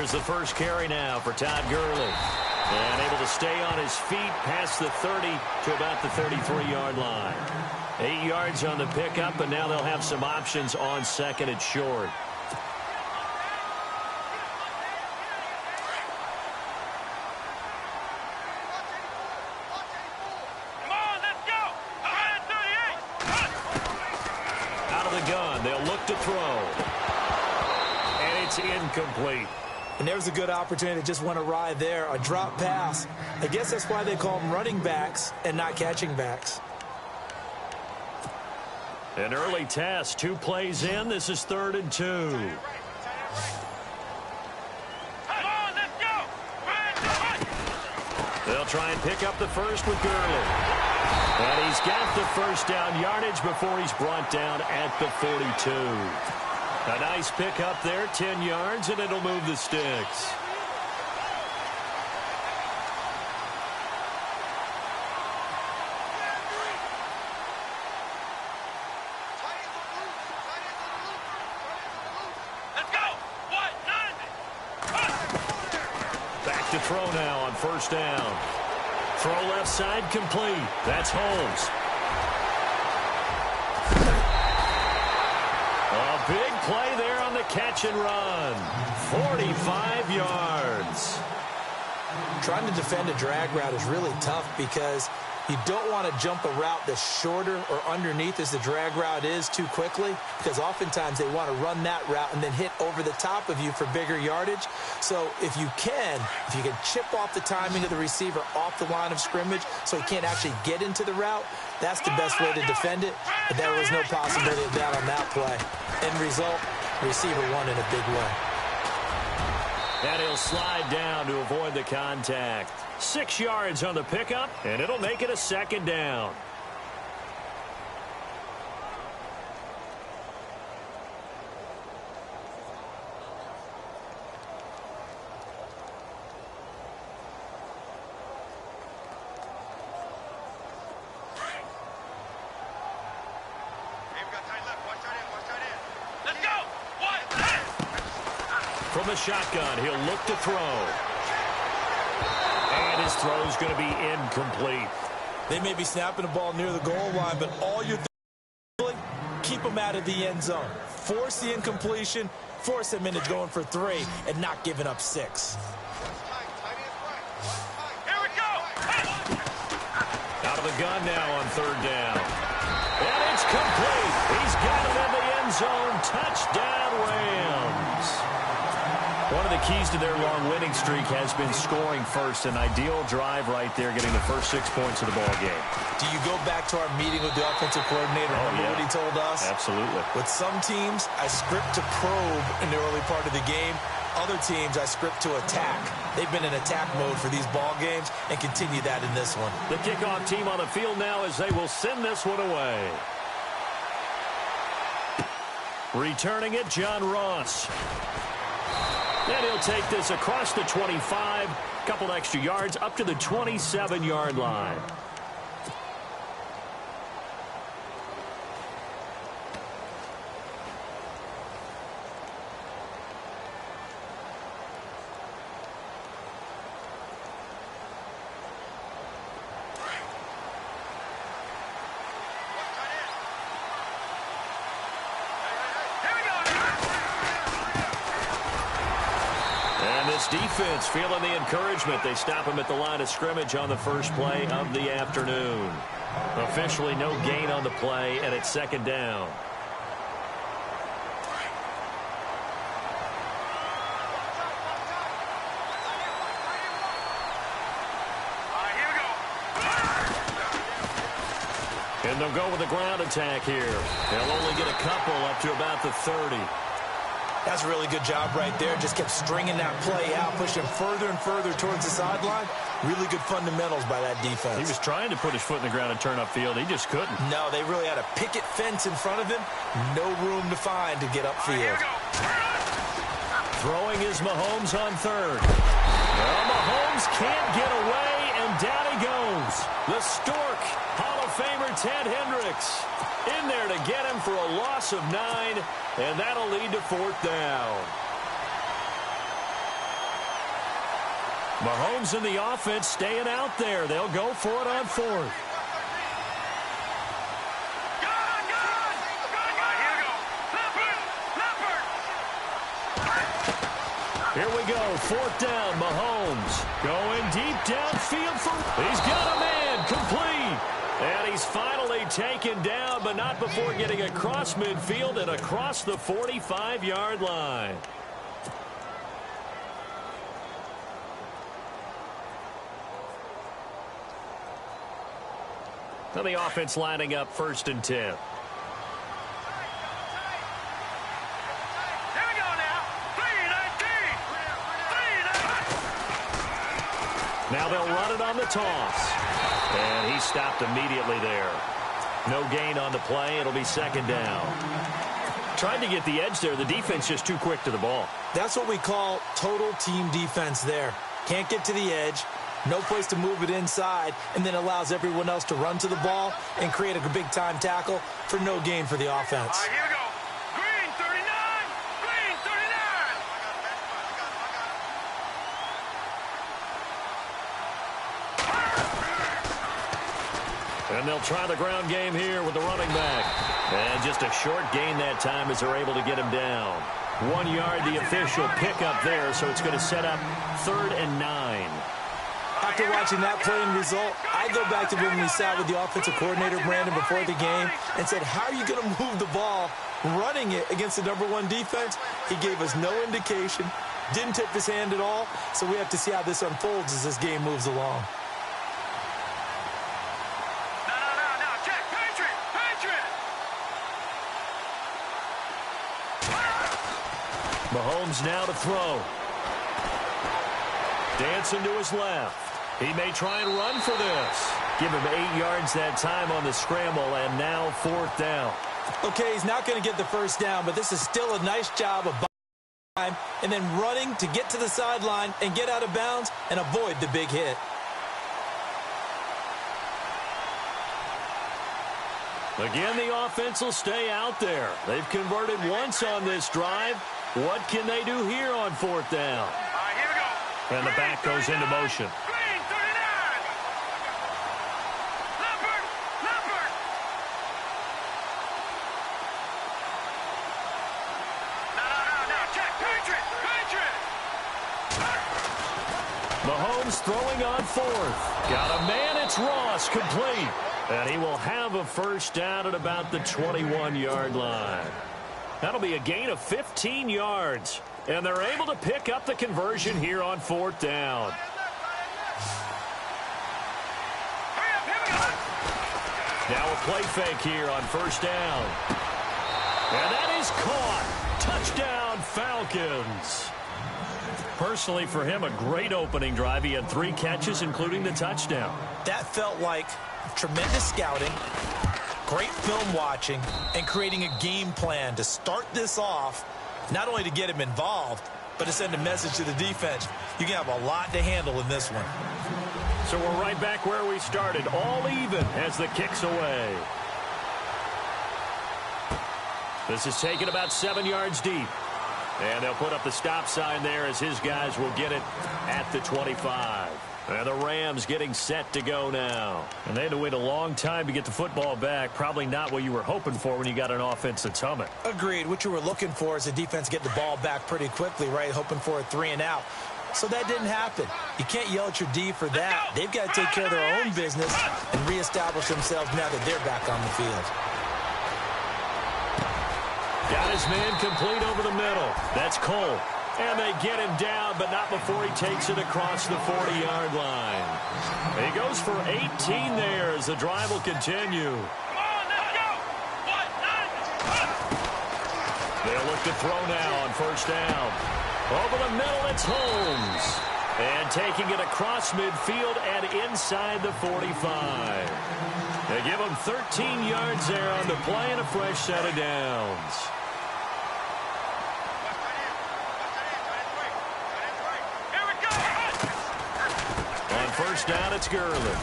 Here's the first carry now for Todd Gurley. And able to stay on his feet past the 30 to about the 33-yard line. 8 yards on the pickup, and now they'll have some options on second and short. Out of the gun, they'll look to throw. And it's incomplete. And there's a good opportunity to just went awry there, a drop pass. I guess that's why they call them running backs and not catching backs. An early test, 2 plays in. This is 3rd and 2. They'll try and pick up the first with Gurley. And he's got the first down yardage before he's brought down at the 42. A nice pickup there, 10 yards, and it'll move the sticks. Back to throw now on first down. Throw left side complete. That's Holmes. A big play there on the catch and run. 45 yards. Trying to defend a drag route is really tough because you don't want to jump a route that's shorter or underneath as the drag route is too quickly, because oftentimes they want to run that route and then hit over the top of you for bigger yardage. So if you can chip off the timing of the receiver off the line of scrimmage so he can't actually get into the route, that's the best way to defend it. But there was no possibility of that on that play. End result, receiver won in a big way. And he'll slide down to avoid the contact. 6 yards on the pickup, and it'll make it a 2nd down. From the shotgun, he'll look to throw. And his throw's going to be incomplete. They may be snapping the ball near the goal line, but all you're doing, keep them out of the end zone. Force the incompletion, force them into going for 3, and not giving up 6. Here we go! Out of the gun now on 3rd down. And it's complete. He's got it in the end zone. Touchdown, Rams. One of the keys to their long winning streak has been scoring first. An ideal drive right there, getting the first 6 points of the ball game. Do you go back to our meeting with the offensive coordinator? Remember what he told us? Absolutely. With some teams, I script to probe in the early part of the game. Other teams, I script to attack. They've been in attack mode for these ball games and continue that in this one. The kickoff team on the field now as they will send this one away. Returning it, John Ross. And he'll take this across the 25, couple extra yards up to the 27-yard line. Defense feeling the encouragement. They stop him at the line of scrimmage on the first play of the afternoon. Officially no gain on the play, and it's 2nd down. And they'll go with a ground attack here. They'll only get a couple up to about the 30. That's a really good job right there. Just kept stringing that play out, pushing further and further towards the sideline. Really good fundamentals by that defense. He was trying to put his foot in the ground and turn upfield. He just couldn't. No, they really had a picket fence in front of him. No room to find to get upfield. Throwing is Mahomes on 3rd. Well, Mahomes can't get away, and down he goes. The Stork, Hall of Famer Ted Hendricks, in there to get him for a loss of 9, and that'll lead to 4th down. Mahomes and the offense staying out there. They'll go for it on fourth. Here we go, fourth down, Mahomes. Going deep downfield he's got a man, complete. And he's finally taken down, but not before getting across midfield and across the 45-yard line. Now the offense lining up 1st and 10. Now they'll run it on the toss. And he stopped immediately there. No gain on the play. It'll be 2nd down. Tried to get the edge there. The defense just too quick to the ball. That's what we call total team defense there. Can't get to the edge. No place to move it inside. And then allows everyone else to run to the ball and create a big-time tackle for no gain for the offense. Here we go. Green 39. Green 39. And they'll try the ground game here with the running back. And just a short gain that time as they're able to get him down. 1 yard, the official pickup there, so it's going to set up 3rd and 9. After watching that play and result, I go back to when we sat with the offensive coordinator, Brandon, before the game and said, how are you going to move the ball running it against the #1 defense? He gave us no indication, didn't tip his hand at all, so we have to see how this unfolds as this game moves along. No, check. Patriot. Mahomes now to throw. Dancing to his left. He may try and run for this. Give him 8 yards that time on the scramble, and now 4th down. Okay, he's not going to get the first down, but this is still a nice job of buying time and then running to get to the sideline and get out of bounds and avoid the big hit. Again, the offense will stay out there. They've converted once on this drive. What can they do here on 4th down? Here we go. And the back goes into motion. Green 39. Leopard. No. Check. Patriot. Mahomes throwing on 4th. Got a man. It's Ross, complete. And he will have a first down at about the 21-yard line. That'll be a gain of 15 yards. And they're able to pick up the conversion here on 4th down. Now a play fake here on 1st down. And that is caught. Touchdown, Falcons. Personally, for him, a great opening drive. He had 3 catches, including the touchdown. That felt like tremendous scouting, great film watching, and creating a game plan to start this off, not only to get him involved, but to send a message to the defense. You can have a lot to handle in this one. So we're right back where we started, all even as the kick's away. This is taken about 7 yards deep. And they'll put up the stop sign there as his guys will get it at the 25. And the Rams getting set to go now. And they had to wait a long time to get the football back. Probably not what you were hoping for when you got an offense that's humming. Agreed. What you were looking for is the defense get the ball back pretty quickly, right? Hoping for a 3 and out. So that didn't happen. You can't yell at your D for that. They've got to take care of their own business and reestablish themselves now that they're back on the field. Got his man complete over the middle. That's Cole. And they get him down, but not before he takes it across the 40-yard line. He goes for 18 there as the drive will continue. Come on, let's go. 1, 9, 1. They'll look to throw now on 1st down. Over the middle, it's Holmes. And taking it across midfield and inside the 45. They give him 13 yards there on the play and a fresh set of downs. On 1st down, it's Gurley.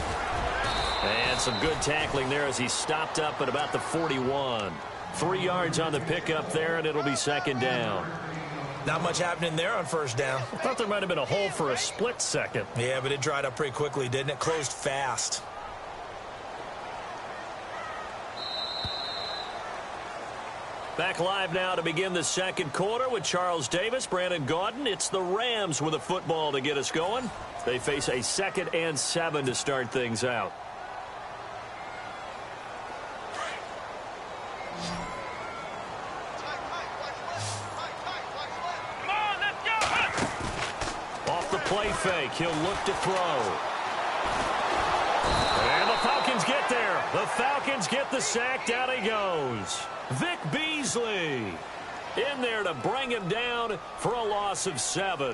And some good tackling there as he stopped up at about the 41. 3 yards on the pickup there, and it'll be 2nd down. Not much happening there on first down. I thought there might have been a hole for a split second. Yeah, but it dried up pretty quickly, didn't it? Closed fast. Back live now to begin the second quarter with Charles Davis, Brandon Gaudin. It's the Rams with a football to get us going. They face a 2nd and 7 to start things out. Come on, let's go. Off the play fake, he'll look to throw. And the Falcons get there. The Falcons get the sack. Down he goes. Vic Beasley in there to bring him down for a loss of 7.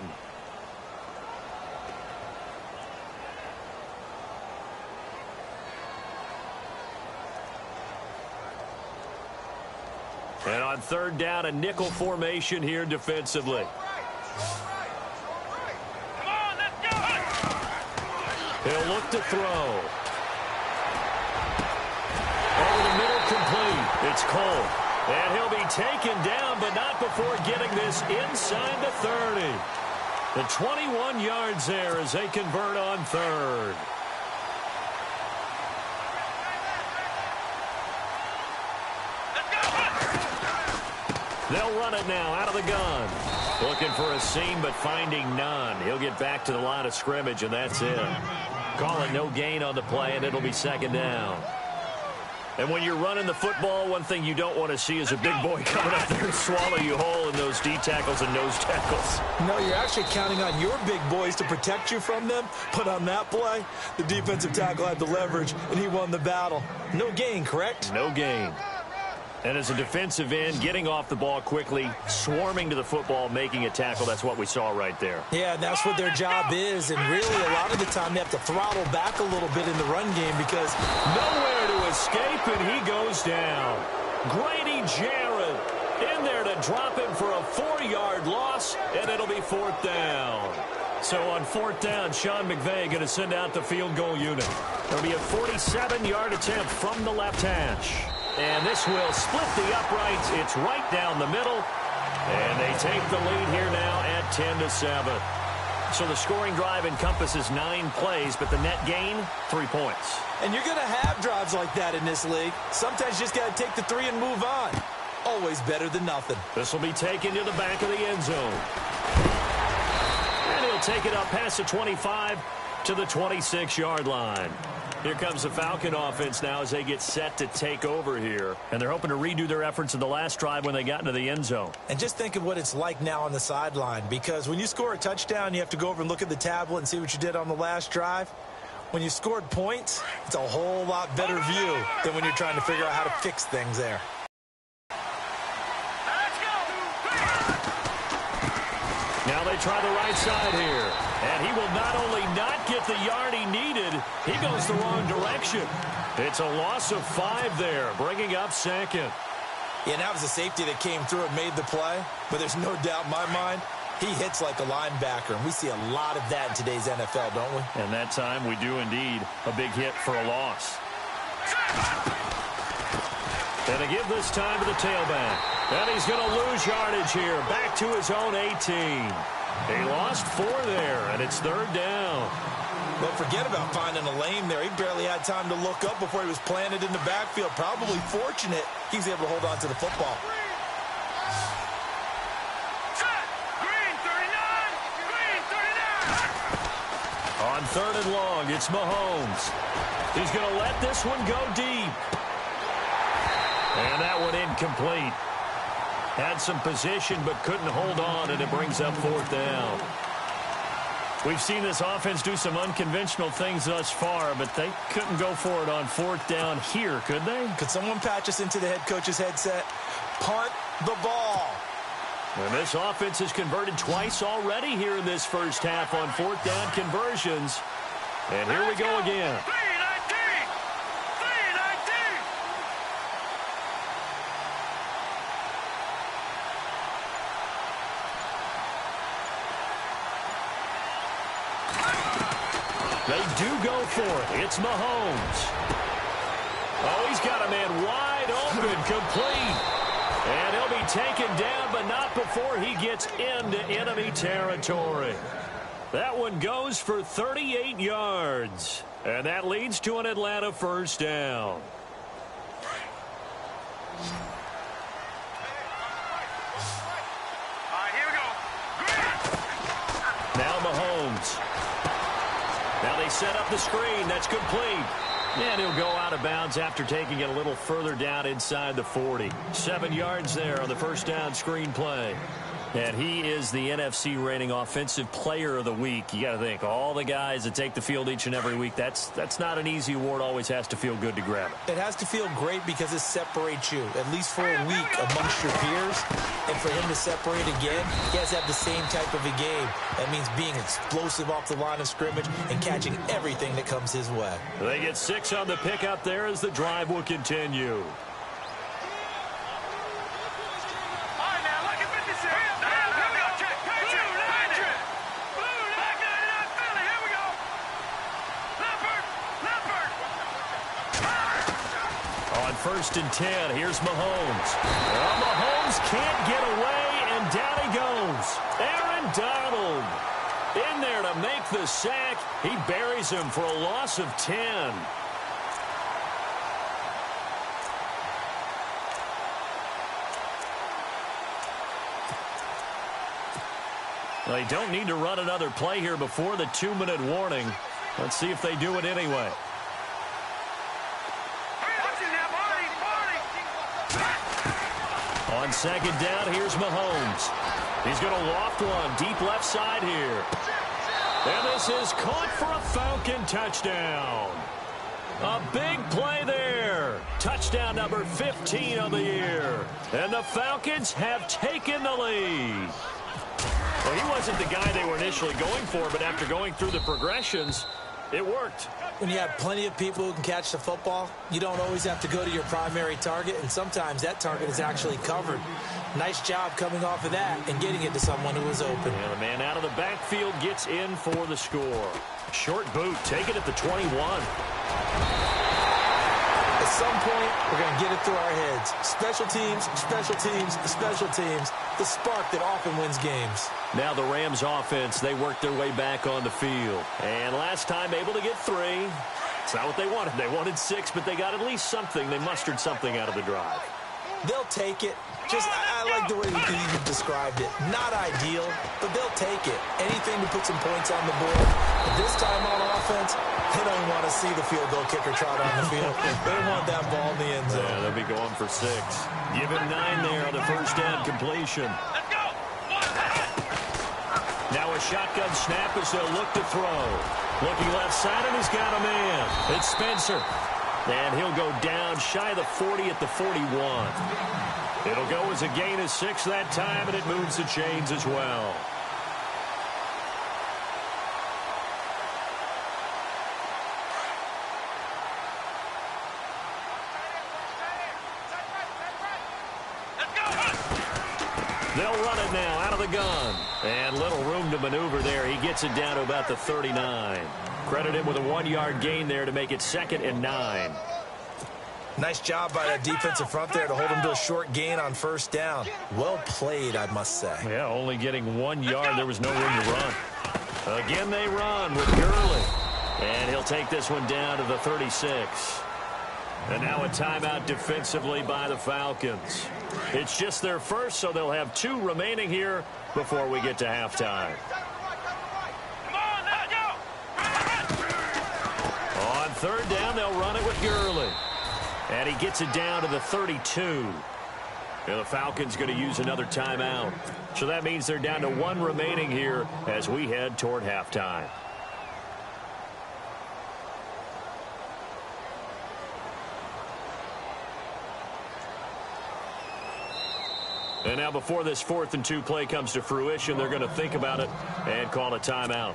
And on third down, a nickel formation here defensively. Come on, let's go. He'll look to throw. Over the middle, complete. It's Cole. And he'll be taken down, but not before getting this inside the 30. The 21 yards there as they convert on third. They'll run it now out of the gun. Looking for a seam, but finding none. He'll get back to the line of scrimmage, and that's it. Call it no gain on the play, and it'll be second down. And when you're running the football, one thing you don't want to see is a big boy coming up there and swallow you whole in those D tackles and nose tackles. No, you're actually counting on your big boys to protect you from them. But on that play, the defensive tackle had the leverage, and he won the battle. No gain, correct? No gain. And as a defensive end, getting off the ball quickly, swarming to the football, making a tackle, that's what we saw right there. Yeah, and that's what their job is. And really, a lot of the time, they have to throttle back a little bit in the run game because nowhere to escape, and he goes down. Grady Jarrett in there to drop him for a 4-yard loss, and it'll be 4th down. So on 4th down, Sean McVay going to send out the field goal unit. It'll be a 47-yard attempt from the left hash. And this will split the uprights. It's right down the middle. And they take the lead here now at 10-7. So the scoring drive encompasses 9 plays, but the net gain, 3 points. And you're going to have drives like that in this league. Sometimes you just got to take the 3 and move on. Always better than nothing. This will be taken to the back of the end zone. And he'll take it up past the 25 to the 26-yard line. Here comes the Falcon offense now as they get set to take over here. And they're hoping to redo their efforts in the last drive when they got into the end zone. And just think of what it's like now on the sideline, because when you score a touchdown, you have to go over and look at the tablet and see what you did on the last drive. When you scored points, it's a whole lot better view than when you're trying to figure out how to fix things there. Now they try the right side here. And he will not only not get the yard he needed, he goes the wrong direction. It's a loss of 5 there, bringing up 2nd. Yeah, and that was a safety that came through and made the play. But there's no doubt in my mind, he hits like a linebacker. And we see a lot of that in today's NFL, don't we? And that time we do indeed a big hit for a loss. And they give this time to the tailback. And he's going to lose yardage here. Back to his own 18. He lost 4 there, and it's 3rd down. Well, forget about finding a lane there. He barely had time to look up before he was planted in the backfield. Probably fortunate he's able to hold on to the football. Green 39! Green 39! On 3rd and long, it's Mahomes. He's going to let this one go deep. And that one incomplete. Had some position but couldn't hold on, and it brings up 4th down. We've seen this offense do some unconventional things thus far, but they couldn't go for it on 4th down here, could they? Could someone patch us into the head coach's headset? Punt the ball. And this offense has converted twice already here in this first half on 4th down conversions. And here we go again. 319! 319! They do go for it. It's Mahomes. Oh, he's got a man wide open, complete. And he'll be taken down, but not before he gets into enemy territory. That one goes for 38 yards. And that leads to an Atlanta first down. All right, here we go. Now Mahomes. Now they set up the screen. That's complete. And he'll go out of bounds after taking it a little further down inside the 40. 7 yards there on the first down screen play. And he is the NFC reigning offensive player of the week. You got to think, all the guys that take the field each and every week, that's not an easy award. Always has to feel good to grab it. It has to feel great because it separates you, at least for a week, amongst your peers. And for him to separate again, he has to have the same type of a game. That means being explosive off the line of scrimmage and catching everything that comes his way. They get 6 on the pickup there as the drive will continue. First and 10. Here's Mahomes. Well, Mahomes can't get away, and down he goes. Aaron Donald in there to make the sack. He buries him for a loss of 10. They don't need to run another play here before the 2-minute warning. Let's see if they do it anyway. On second down, here's Mahomes. He's going to loft one deep left side here. And this is caught for a Falcon touchdown. A big play there. Touchdown number 15 of the year. And the Falcons have taken the lead. Well, he wasn't the guy they were initially going for, but after going through the progressions, it worked. When you have plenty of people who can catch the football, you don't always have to go to your primary target, and sometimes that target is actually covered. Nice job coming off of that and getting it to someone who was open. And the man out of the backfield gets in for the score. Short boot, take it at the 21. At some point, we're going to get it through our heads. Special teams, special teams, special teams. The spark that often wins games. Now the Rams offense, they worked their way back on the field. And last time able to get 3. It's not what they wanted. They wanted 6, but they got at least something. They mustered something out of the drive. They'll take it. I like the way you described it. Not ideal, but they'll take it. Anything to put some points on the board. But this time on offense, they don't want to see the field goal kicker trot on the field. They want that ball in the end zone. Yeah, they'll be going for 6. Give him 9 there on the first down completion. Let's go. Now a shotgun snap as they'll look to throw. Looking left side, and he's got a man. It's Spencer. And he'll go down shy of the 40 at the 41. It'll go as a gain of 6 that time, and it moves the chains as well. They'll run it now out of the gun. And little room to maneuver there. He gets it down to about the 39. Credit him with a 1-yard gain there to make it 2nd and 9. Nice job by that defensive front there to hold him to a short gain on first down. Well played, I must say. Yeah, only getting 1 yard. There was no room to run. Again, they run with Gurley. And he'll take this one down to the 36. And now a timeout defensively by the Falcons. It's just their first, so they'll have 2 remaining here before we get to halftime. Come on, let's go. On third down, they'll run it with Gurley. And he gets it down to the 32. And the Falcons going to use another timeout. So that means they're down to 1 remaining here as we head toward halftime. And now before this 4th and 2 play comes to fruition, they're going to think about it and call a timeout.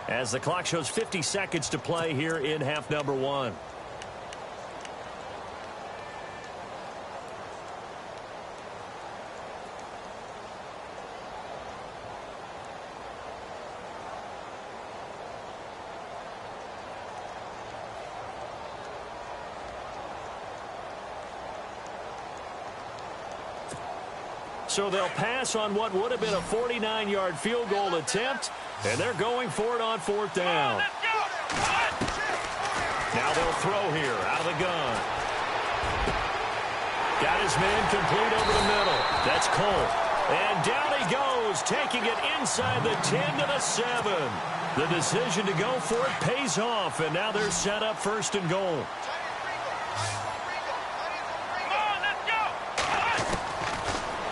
As the clock shows 50 seconds to play here in half number 1. So they'll pass on what would have been a 49-yard field goal attempt, and they're going for it on 4th down. Now they'll throw here out of the gun. Got his man complete over the middle. That's Cole. And down he goes, taking it inside the 10 to the 7. The decision to go for it pays off, and now they're set up 1st and goal.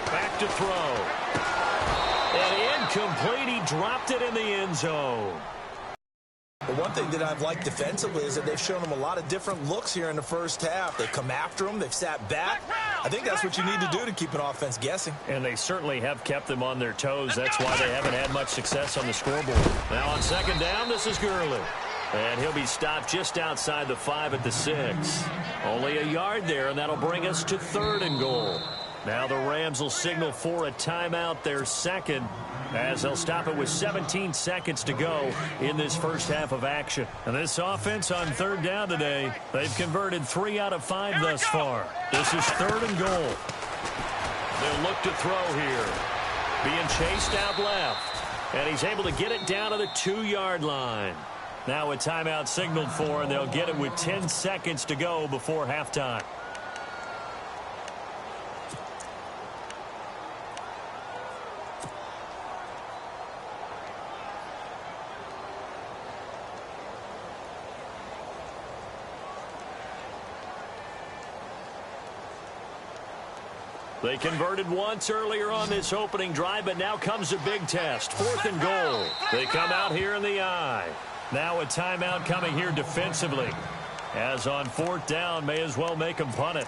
Back to throw. And incomplete. He dropped it in the end zone. The one thing that I've liked defensively is that they've shown them a lot of different looks here in the first half. They've come after them. They've sat back. I think that's what you need to do to keep an offense guessing. And they certainly have kept them on their toes. That's why they haven't had much success on the scoreboard. Now on 2nd down, this is Gurley. And he'll be stopped just outside the 5 at the 6. Only a yard there, and that'll bring us to 3rd and goal. Now the Rams will signal for a timeout, their 2nd, as they'll stop it with 17 seconds to go in this first half of action. And this offense on 3rd down today, they've converted 3 out of 5 thus far. This is 3rd and goal. They'll look to throw here. Being chased out left. And he's able to get it down to the 2-yard line. Now a timeout signaled for, and they'll get it with 10 seconds to go before halftime. They converted once earlier on this opening drive, but now comes a big test. 4th and goal. They come out here in the eye. Now a timeout coming here defensively. As on 4th down, may as well make them punt it.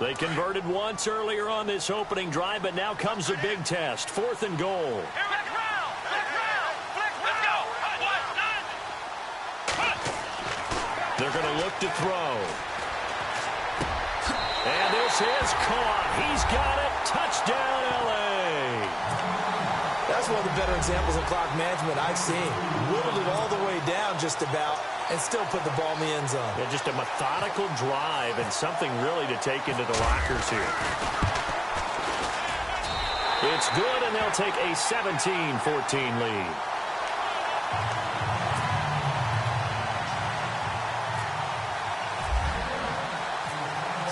They converted once earlier on this opening drive, but now comes a big test. 4th and goal. They're going to look to throw. And this is caught. He's got it. Touchdown, L.A. That's one of the better examples of clock management I've seen. Whittled it all the way down just about and still put the ball in the end zone. Yeah, just a methodical drive and something really to take into the lockers here. It's good, and they'll take a 17-14 lead.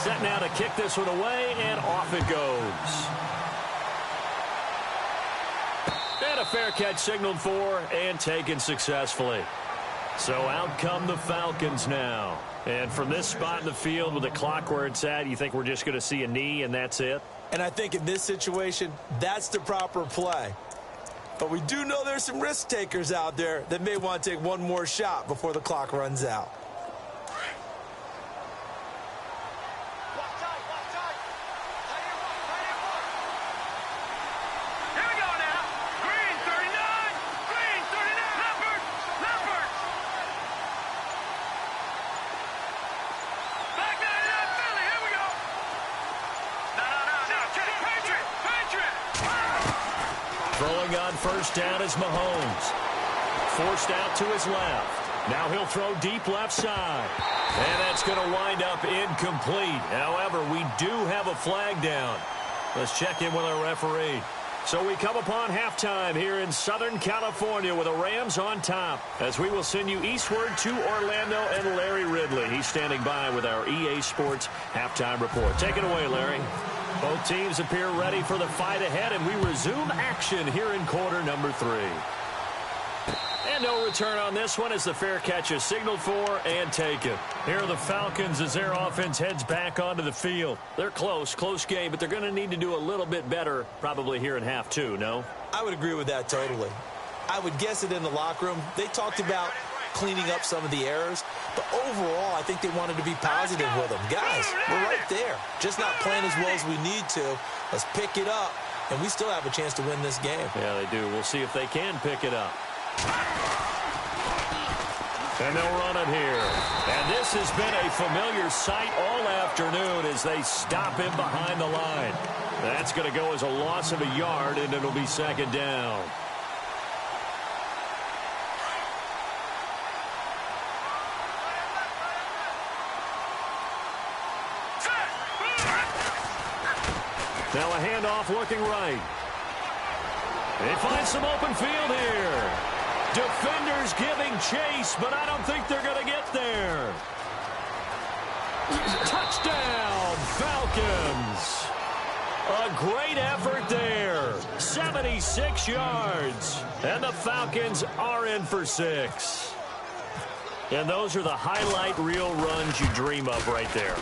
Set now to kick this one away, and off it goes. And a fair catch signaled for and taken successfully. So out come the Falcons now. And from this spot in the field with the clock where it's at, you think we're just going to see a knee and that's it? And I think in this situation, that's the proper play. But we do know there's some risk takers out there that may want to take one more shot before the clock runs out. Throwing on 1st down is Mahomes. Forced out to his left. Now he'll throw deep left side. And that's going to wind up incomplete. However, we do have a flag down. Let's check in with our referee. So we come upon halftime here in Southern California with the Rams on top, as we will send you eastward to Orlando and Larry Ridley. He's standing by with our EA Sports halftime report. Take it away, Larry. Both teams appear ready for the fight ahead, and we resume action here in quarter number 3. And no return on this one as the fair catch is signaled for and taken. Here are the Falcons as their offense heads back onto the field. They're close game, but they're going to need to do a little bit better probably here in half 2, no? I would agree with that totally. I would guess it in the locker room. They talked about cleaning up some of the errors, but overall I think they wanted to be positive with them. Guys, we're right there. Just not playing as well as we need to. Let's pick it up, and we still have a chance to win this game. Yeah, they do. We'll see if they can pick it up. And they'll run it here. And this has been a familiar sight all afternoon as they stop him behind the line. That's going to go as a loss of a yard, and it'll be 2nd down. Now a handoff looking right. They find some open field here. Defenders giving chase, but I don't think they're going to get there. Touchdown, Falcons. A great effort there. 76 yards. And the Falcons are in for 6. And those are the highlight reel runs you dream of right there.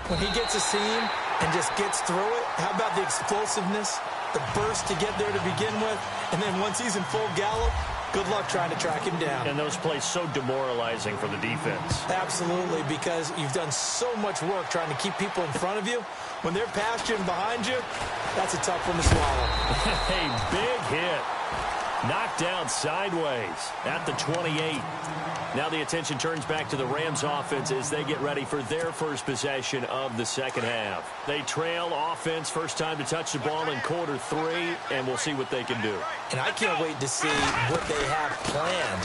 When he gets a seam and just gets through it, how about the explosiveness, the burst to get there to begin with, and then once he's in full gallop, good luck trying to track him down. And those plays so demoralizing for the defense. Absolutely, because you've done so much work trying to keep people in front of you. When they're past you and behind you, that's a tough one to swallow. A big hit. Knocked down sideways at the 28. Now the attention turns back to the Rams offense as they get ready for their first possession of the second half. They trail offense, first time to touch the ball in quarter 3, and we'll see what they can do. And I can't wait to see what they have planned,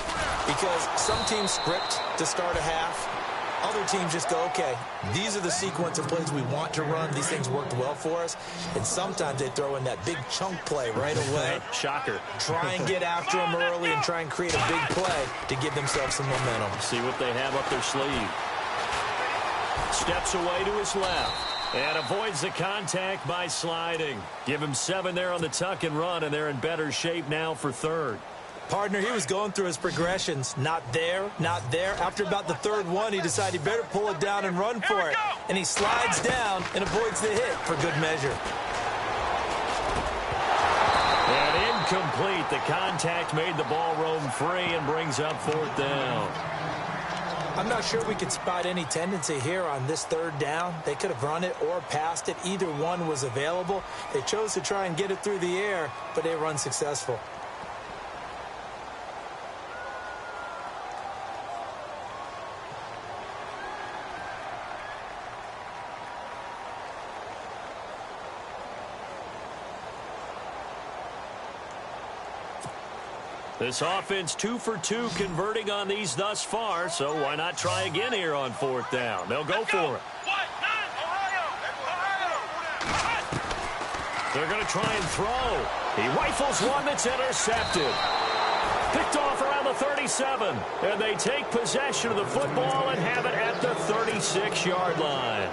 because some teams script to start a half. Other teams just go, okay, these are the sequence of plays we want to run. These things worked well for us. And sometimes they throw in that big chunk play right away. Shocker. Try and get after them early and try and create a big play to give themselves some momentum. See what they have up their sleeve. Steps away to his left and avoids the contact by sliding. Give him 7 there on the tuck and run, and they're in better shape now for third. Partner, he was going through his progressions. Not there, not there. After about the third one, he decided he better pull it down and run for it. And he slides down and avoids the hit for good measure. And incomplete. The contact made the ball roam free and brings up 4th down. I'm not sure we could spot any tendency here on this 3rd down. They could have run it or passed it. Either one was available. They chose to try and get it through the air, but they were unsuccessful. This offense 2 for 2 converting on these thus far, so why not try again here on 4th down? They'll go for it. They're going to try and throw. He rifles one that's intercepted. Picked off around the 37, and they take possession of the football and have it at the 36-yard line.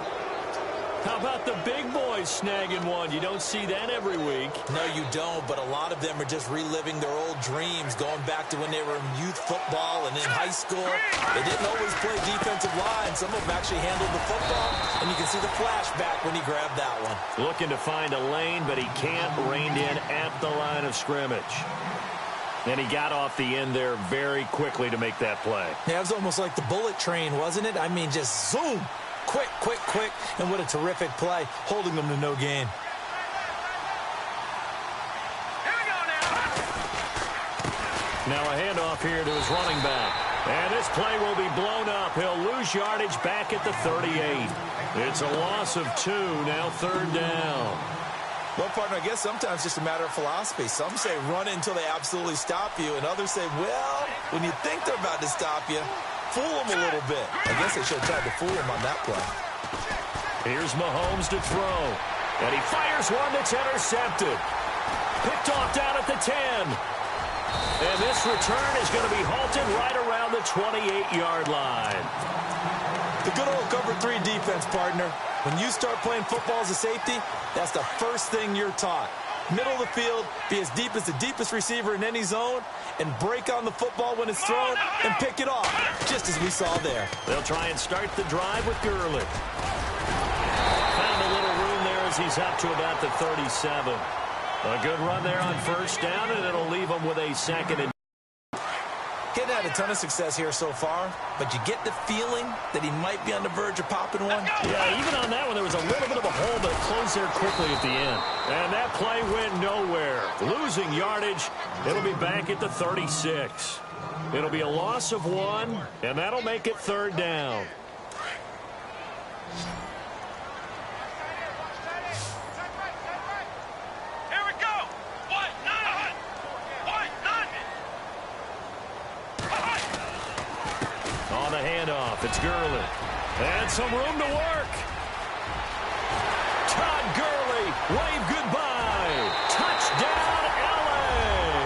How about the big boys snagging one? You don't see that every week. No, you don't, but a lot of them are just reliving their old dreams, going back to when they were in youth football and in high school. They didn't always play defensive line. Some of them actually handled the football, and you can see the flashback when he grabbed that one. Looking to find a lane, but he can't. Reined in at the line of scrimmage. And he got off the end there very quickly to make that play. Yeah, it was almost like the bullet train, wasn't it? I mean, just zoom. Quick, quick, quick, and what a terrific play, holding them to no gain. Here we go now a handoff here to his running back. And this play will be blown up. He'll lose yardage back at the 38. It's a loss of 2, now 3rd down. Well, partner, I guess sometimes it's just a matter of philosophy. Some say run until they absolutely stop you, and others say, well, when you think they're about to stop you, fool them a little bit. I guess they should have tried to fool him on that play. Here's Mahomes to throw. And he fires one that's intercepted. Picked off down at the 10. And this return is going to be halted right around the 28-yard line. The good old cover 3 defense, partner. When you start playing football as a safety, that's the first thing you're taught. Middle of the field, be as deep as the deepest receiver in any zone, and break on the football when it's thrown and pick it off, just as we saw there. They'll try and start the drive with Gurley. Found a little room there as he's up to about the 37. A good run there on 1st down, and it'll leave him with a 2nd and Getting had a ton of success here so far, but you get the feeling that he might be on the verge of popping one. Yeah, even on that one, there was a little bit of a hole, but it closed there quickly at the end. And that play went nowhere. Losing yardage, it'll be back at the 36. It'll be a loss of 1, and that'll make it 3rd down. On the handoff, it's Gurley. And some room to work. Todd Gurley Wave goodbye. Touchdown, L.A.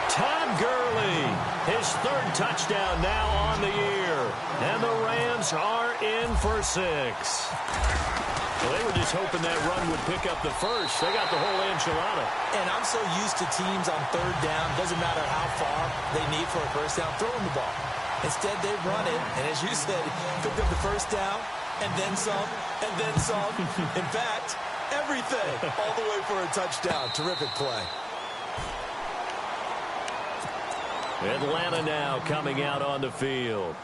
Todd Gurley, his third touchdown now on the year. And the Rams are in for 6. Well, they were just hoping that run would pick up the first. They got the whole enchilada. And I'm so used to teams on third down, doesn't matter how far they need for a first down, throwing the ball. Instead, they run it, and as you said, picked up the first down, and then some, and then some. In fact, everything, all the way for a touchdown. Terrific play. Atlanta now coming out on the field.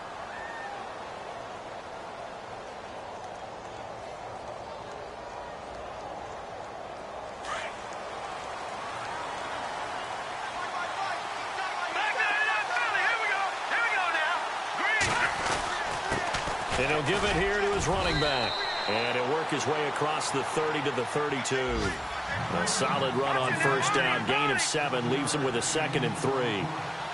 And he'll give it here to his running back. And he'll work his way across the 30 to the 32. A solid run on first down. Gain of 7 leaves him with a 2nd and 3.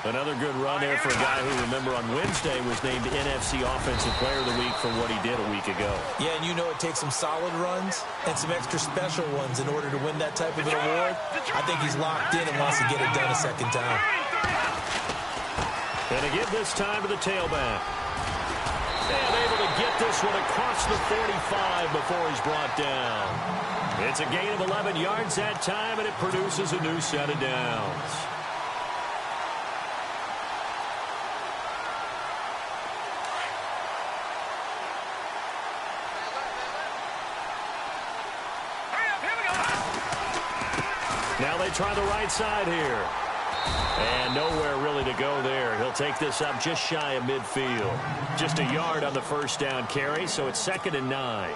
Another good run there for a guy who, remember, on Wednesday was named NFC Offensive Player of the Week for what he did a week ago. Yeah, and you know it takes some solid runs and some extra special ones in order to win that type of an award. I think he's locked in and wants to get it done a second time. And to give this time to the tailback. And able to get this one across the 45 before he's brought down. It's a gain of 11 yards that time, and it produces a new set of downs. Now they try the right side here. And nowhere really to go there. He'll take this up just shy of midfield. Just a yard on the first down carry, so it's 2nd and 9.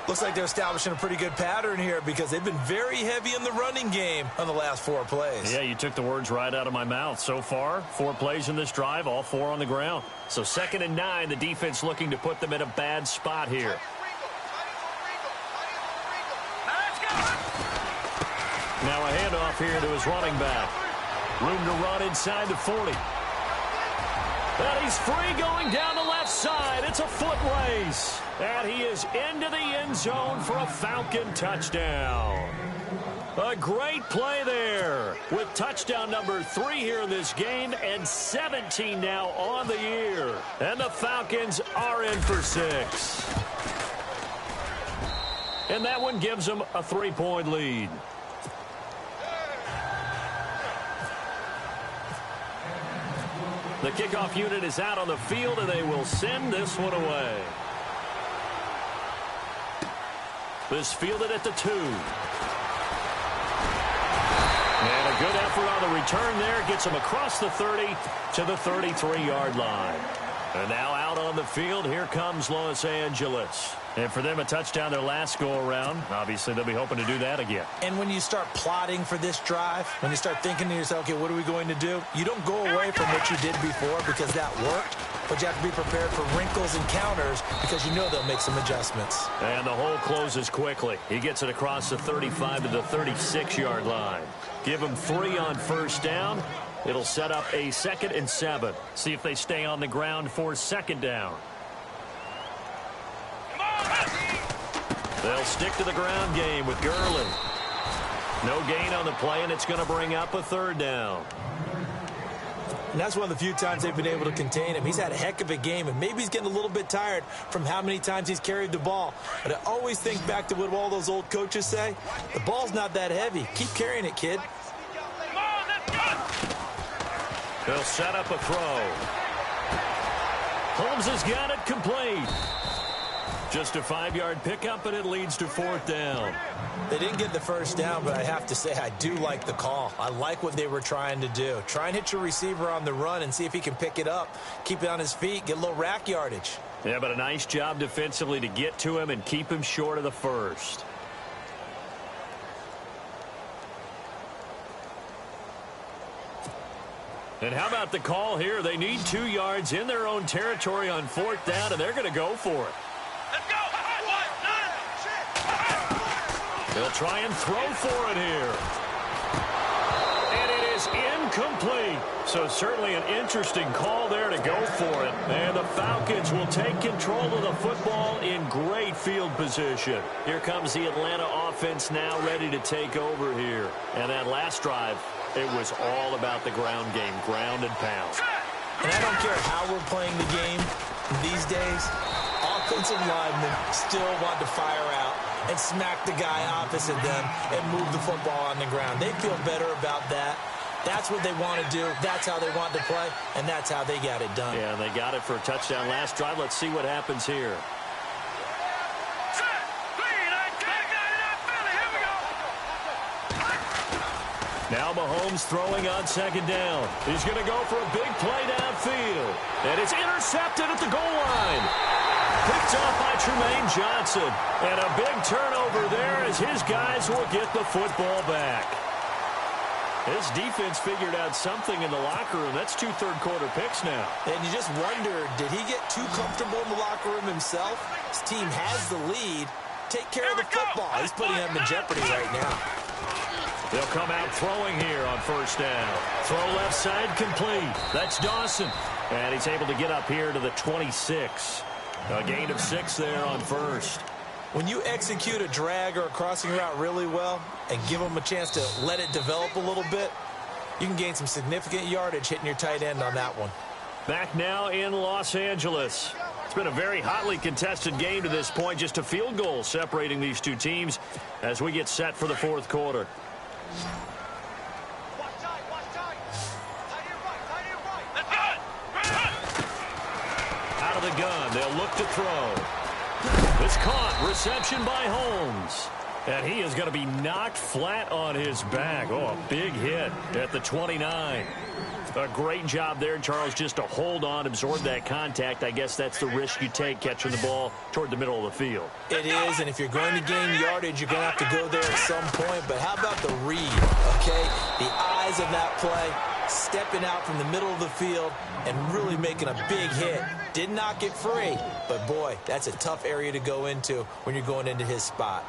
Looks like they're establishing a pretty good pattern here because they've been very heavy in the running game on the last 4 plays. Yeah, you took the words right out of my mouth. So far, 4 plays in this drive, all 4 on the ground. So 2nd and 9, the defense looking to put them in a bad spot here. Now a handoff here to his running back. Room to run inside the 40. And he's free going down the left side. It's a foot race. And he is into the end zone for a Falcon touchdown. A great play there with touchdown number 3 here in this game and 17 now on the year. And the Falcons are in for 6. And that one gives them a 3-point lead. The kickoff unit is out on the field, and they will send this one away. This fielded at the 2. And a good effort on the return there. Gets him across the 30 to the 33-yard line. And now out on the field, here comes Los Angeles. And for them, a touchdown their last go-around. Obviously, they'll be hoping to do that again. And when you start plotting for this drive, when you start thinking to yourself, okay, what are we going to do? You don't go away from what you did before because that worked, but you have to be prepared for wrinkles and counters because you know they'll make some adjustments. And the hole closes quickly. He gets it across the 35 to the 36-yard line. Give him 3 on first down. It'll set up a 2nd and 7. See if they stay on the ground for 2nd down. They'll stick to the ground game with Gurley. No gain on the play, and it's going to bring up a 3rd down. And that's one of the few times they've been able to contain him. He's had a heck of a game, and maybe he's getting a little bit tired from how many times he's carried the ball. But I always think back to what all those old coaches say. The ball's not that heavy. Keep carrying it, kid. They'll set up a throw. Holmes has got it complete. Just a 5-yard pickup, and it leads to 4th down. They didn't get the first down, but I have to say I do like the call. I like what they were trying to do. Try and hit your receiver on the run and see if he can pick it up. Keep it on his feet, get a little rack yardage. Yeah, but a nice job defensively to get to him and keep him short of the first. And how about the call here? They need 2 yards in their own territory on 4th down, and they're going to go for it. Let's go. They'll try and throw for it here. And it is incomplete. So certainly an interesting call there to go for it. And the Falcons will take control of the football in great field position. Here comes the Atlanta offense now ready to take over here. And that last drive, it was all about the ground game, ground and pound. And I don't care how we're playing the game these days, offensive linemen still want to fire out and smack the guy opposite them and move the football on the ground. They feel better about that. That's what they want to do. That's how they want to play, and that's how they got it done. Yeah, they got it for a touchdown last drive. Let's see what happens here. Now Mahomes throwing on second down. He's going to go for a big play downfield. And it's intercepted at the goal line. Picked off by Tremaine Johnson. And a big turnover there as his guys will get the football back. His defense figured out something in the locker room. That's 2 third-quarter picks now. And you just wonder, did he get too comfortable in the locker room himself? His team has the lead. Take care of the football. He's putting them in jeopardy right now. They'll come out throwing here on first down. Throw left side complete. That's Dawson. And he's able to get up here to the 26. A gain of 6 there on first. When you execute a drag or a crossing route really well and give them a chance to let it develop a little bit, you can gain some significant yardage hitting your tight end on that one. Back now in Los Angeles. It's been a very hotly contested game to this point. Just a field goal separating these two teams as we get set for the fourth quarter. Out of the gun, they'll look to throw. It's caught. Reception by Holmes. And he is going to be knocked flat on his back. Oh, a big hit at the 29. A great job there, Charles, just to hold on, absorb that contact. I guess that's the risk you take catching the ball toward the middle of the field. It is, and if you're going to gain yardage, you're going to have to go there at some point. But how about the read, okay? The eyes of that play, stepping out from the middle of the field and really making a big hit. Did not get free, but boy, that's a tough area to go into when you're going into his spot.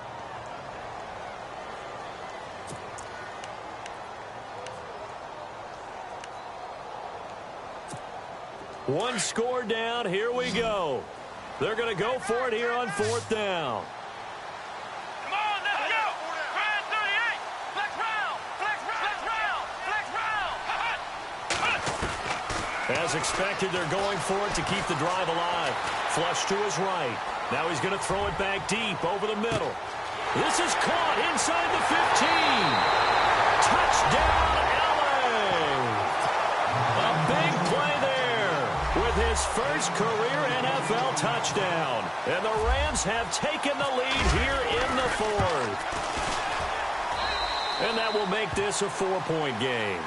One score down. Here we go. They're going to go for it here on fourth down. Come on, let's go. Brad 38. Flex round. Flex round. Flex round. As expected, they're going for it to keep the drive alive. Flush to his right. Now he's going to throw it back deep over the middle. This is caught inside the 15. Touchdown, LA. A big play there with his first career NFL touchdown. And the Rams have taken the lead here in the fourth. And that will make this a 4-point game.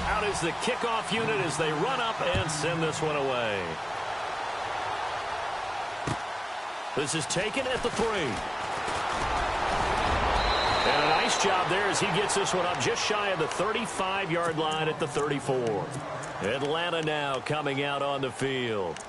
Out is the kickoff unit as they run up and send this one away. This is taken at the 3. And a nice job there as he gets this one up just shy of the 35-yard line at the 34. Atlanta now coming out on the field.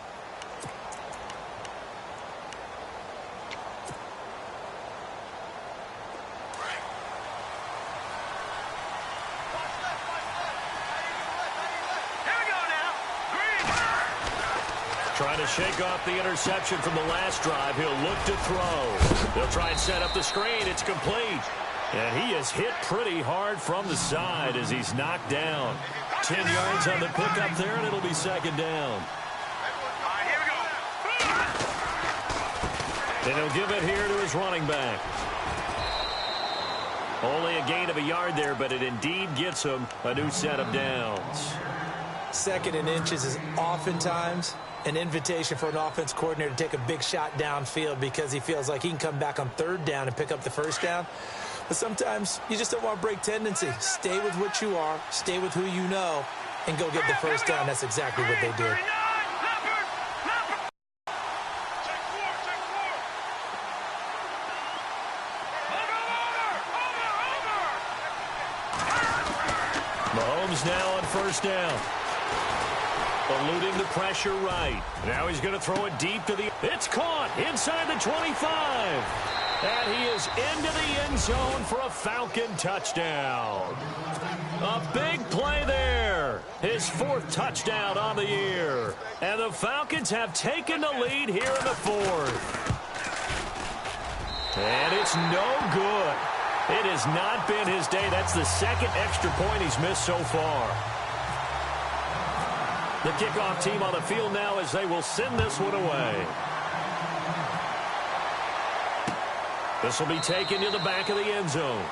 Trying to shake off the interception from the last drive. He'll look to throw. They'll try and set up the screen. It's complete. And he is hit pretty hard from the side as he's knocked down. 10 yards on the pickup there, and it'll be second down. And he'll give it here to his running back. Only a gain of a yard there, but it indeed gets him a new set of downs. Second and inches is oftentimes an invitation for an offense coordinator to take a big shot downfield because he feels like he can come back on third down and pick up the first down. But sometimes you just don't want to break tendency. Stay with what you are, stay with who you know, and go get the first down. That's exactly what they did. Mahomes now on first down. Eluding the pressure right. Now he's going to throw it deep to the... It's caught inside the 25. And he is into the end zone for a Falcon touchdown. A big play there. His 4th touchdown on the year. And the Falcons have taken the lead here in the 4th. And it's no good. It has not been his day. That's the 2nd extra point he's missed so far. The kickoff team on the field now as they will send this one away. This will be taken to the back of the end zone.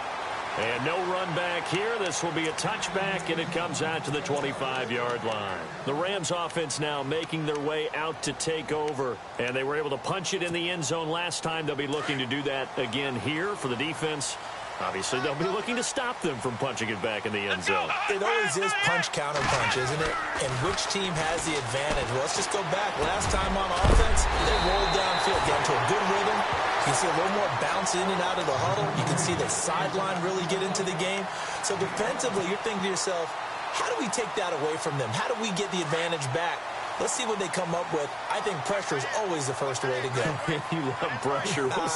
And no run back here. This will be a touchback, and it comes out to the 25-yard line. The Rams offense now making their way out to take over, and they were able to punch it in the end zone last time. They'll be looking to do that again here for the defense. Obviously, they'll be looking to stop them from punching it back in the end zone. It always is punch-counter-punch, isn't it? And which team has the advantage? Well, let's just go back. Last time on offense, they rolled downfield, got into a good rhythm. You can see a little more bounce in and out of the huddle. You can see the sideline really get into the game. So defensively, you're thinking to yourself, how do we take that away from them? How do we get the advantage back? Let's see what they come up with. I think pressure is always the first way to go. You love pressure. We'll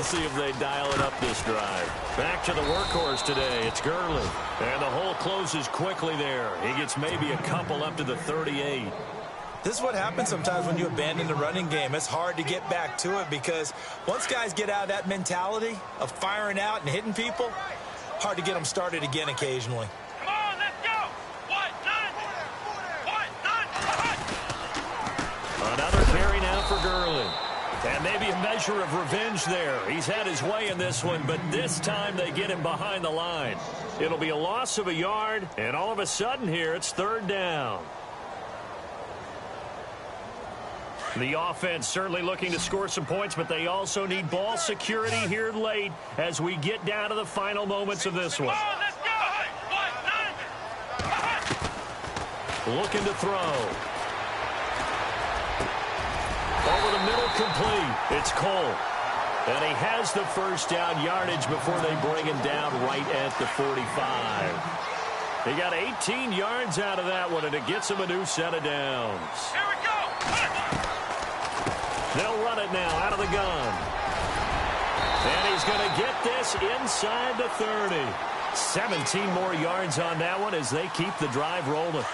see if they dial it up this drive. Back to the workhorse today. It's Gurley. And the hole closes quickly there. He gets maybe a couple up to the 38. This is what happens sometimes when you abandon the running game. It's hard to get back to it because once guys get out of that mentality of firing out and hitting people, hard to get them started again occasionally. Come on, let's go. Another carry now for Gurley. And maybe a measure of revenge there. He's had his way in this one, but this time they get him behind the line. It'll be a loss of a yard, and all of a sudden here it's 3rd down. The offense certainly looking to score some points, but they also need ball security here late as we get down to the final moments of this one. Looking to throw. Over the middle, complete. It's Cole. And he has the first down yardage before they bring him down right at the 45. He got 18 yards out of that one, and it gets him a new set of downs. Here we go. They'll run it now out of the gun. And he's going to get this inside the 30. 17 more yards on that one as they keep the drive rolling.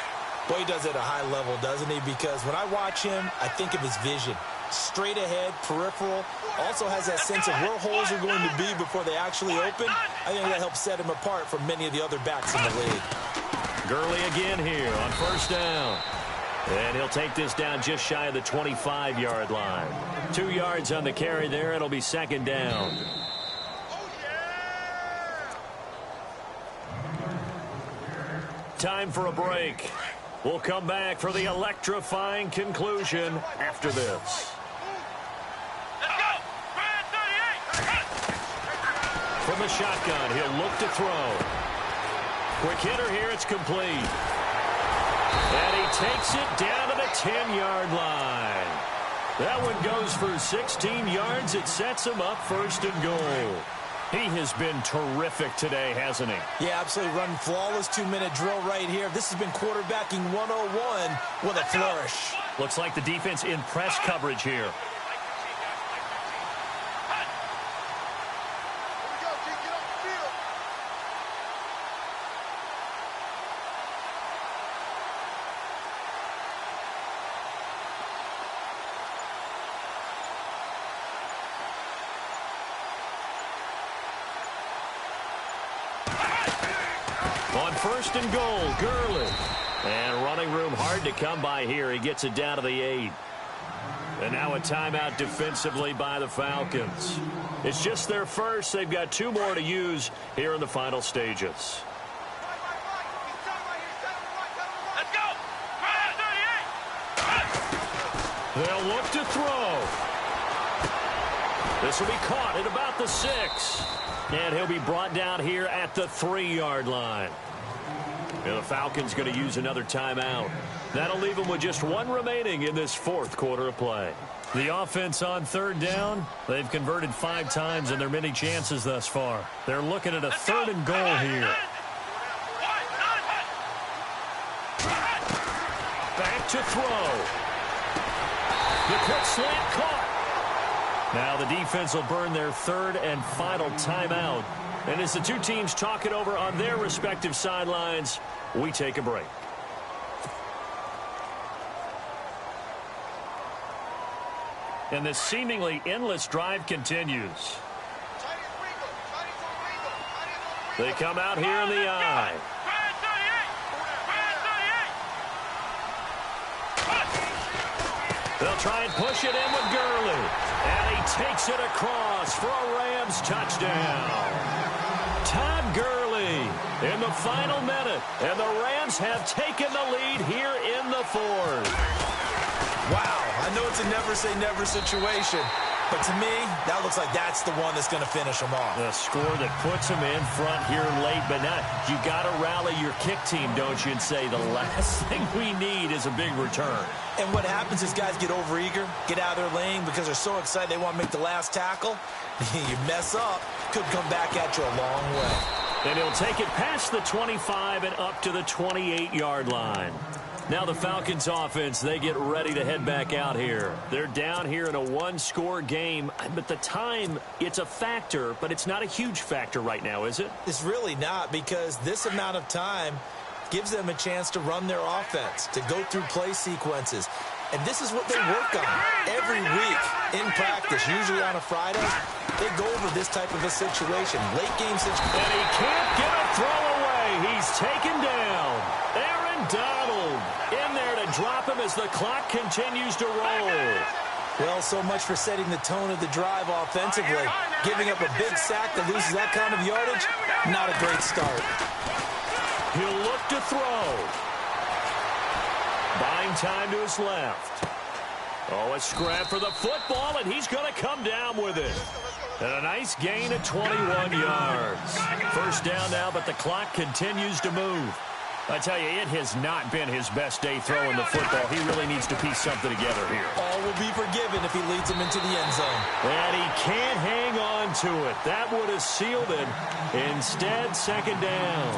Boy, he does it at a high level, doesn't he? Because when I watch him, I think of his vision. Straight ahead, peripheral. Also has that sense of where holes are going to be before they actually open. I think that helps set him apart from many of the other backs in the league. Gurley again here on first down. And he'll take this down just shy of the 25-yard line. 2 yards on the carry there. It'll be 2nd down. Time for a break. We'll come back for the electrifying conclusion after this. Let's go. Brand 38. From the shotgun, he'll look to throw. Quick hitter here. It's complete. And he takes it down to the 10-yard line. That one goes for 16 yards. It sets him up 1st and goal. He has been terrific today, hasn't he? Yeah, absolutely. Running flawless 2-minute drill right here. This has been quarterbacking 101 with a flourish. Looks like the defense in press coverage here. On 1st and goal, Gurley. And running room hard to come by here. He gets it down to the 8. And now a timeout defensively by the Falcons. It's just their first. They've got 2 more to use here in the final stages. Let's go. Brand 38. They'll look to throw. This will be caught at about the 6. And he'll be brought down here at the 3-yard line. And the Falcons going to use another timeout. That'll leave them with just 1 remaining in this 4th quarter of play. The offense on 3rd down, they've converted 5 times in their many chances thus far. They're looking at a 3rd and goal here. Back to throw. The quick slant caught. Now the defense will burn their third and final timeout. And as the two teams talk it over on their respective sidelines, we take a break. And the seemingly endless drive continues. They come out here in the I. They'll try and push it in with Gurley. And he takes it across for a Rams touchdown. Todd Gurley in the final minute. And the Rams have taken the lead here in the fourth. Wow, I know it's a never-say-never situation, but to me, that looks like that's the one that's going to finish them off. The score that puts them in front here late, but not. You got to rally your kick team, don't you, and say the last thing we need is a big return. And what happens is guys get overeager, get out of their lane because they're so excited they want to make the last tackle. You mess up, could come back at you a long way. And he'll take it past the 25 and up to the 28-yard line. Now the Falcons offense, they get ready to head back out here. They're down here in a one-score game, but the time, it's a factor, but it's not a huge factor right now, is it? It's really not, because this amount of time gives them a chance to run their offense, to go through play sequences. And this is what they work on every week in practice, usually on a Friday. They go over this type of a situation, late game situation. And he can't get a throw away. He's taken down. Aaron Donald in there to drop him as the clock continues to roll. Well, so much for setting the tone of the drive offensively. Giving up a big sack that loses that kind of yardage, not a great start. He'll look to throw. Buying time to his left. Oh, a scrap for the football, and he's going to come down with it. And a nice gain of 21 yards. First down now, but the clock continues to move. I tell you, it has not been his best day throwing the football. He really needs to piece something together here. All will be forgiven if he leads him into the end zone. And he can't hang on to it. That would have sealed it. Instead, second down.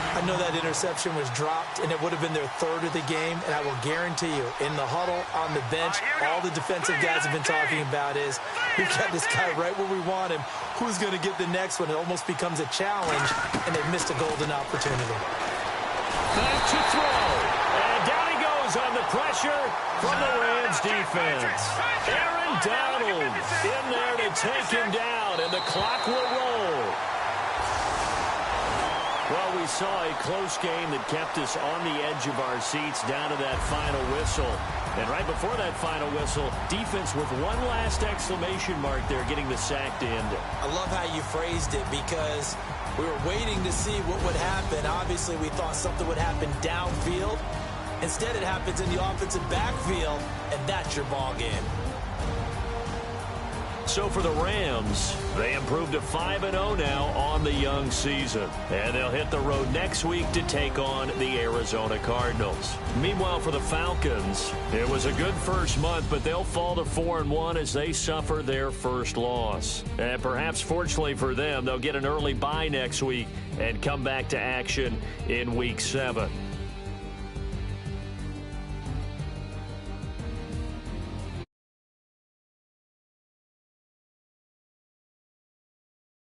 I know that interception was dropped, and it would have been their third of the game, and I will guarantee you, in the huddle, on the bench, all the defensive guys have been talking about is, we've got this guy right where we want him. Who's going to get the next one? It almost becomes a challenge, and they've missed a golden opportunity. Back to throw. And down he goes on the pressure from the Rams defense. Aaron Donald in there to take him down, and the clock will roll. Well, we saw a close game that kept us on the edge of our seats down to that final whistle. And right before that final whistle, defense with one last exclamation mark there, getting the sack to end it. I love how you phrased it, because we were waiting to see what would happen. Obviously, we thought something would happen downfield. Instead, it happens in the offensive backfield, and that's your ball game. So for the Rams, they improved to 5-0 now on the young season. And they'll hit the road next week to take on the Arizona Cardinals. Meanwhile, for the Falcons, it was a good first month, but they'll fall to 4-1 as they suffer their first loss. And perhaps fortunately for them, they'll get an early bye next week and come back to action in Week 7.